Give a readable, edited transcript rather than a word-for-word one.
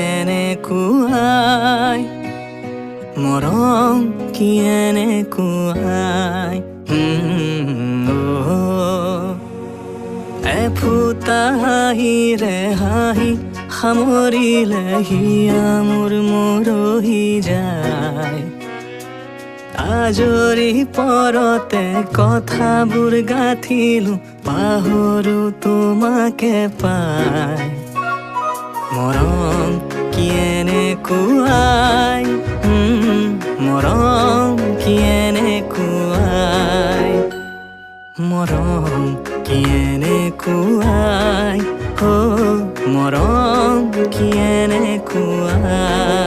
এনেকুৱাই মৰম কি এনেকুৱাই এফুটা হাঁহিৰে হাঁহি সামৰিলে হিয়া মোৰ মৰহি যায় আজৰি পৰতে কথাবোৰ গাঁঠিলো পাহৰো তোমাকে পাই মৰম কি এনেকুৱাই মৰম কি এনেকুৱাই মৰম কি এনেকুৱাই মৰম কি এনেকুৱাই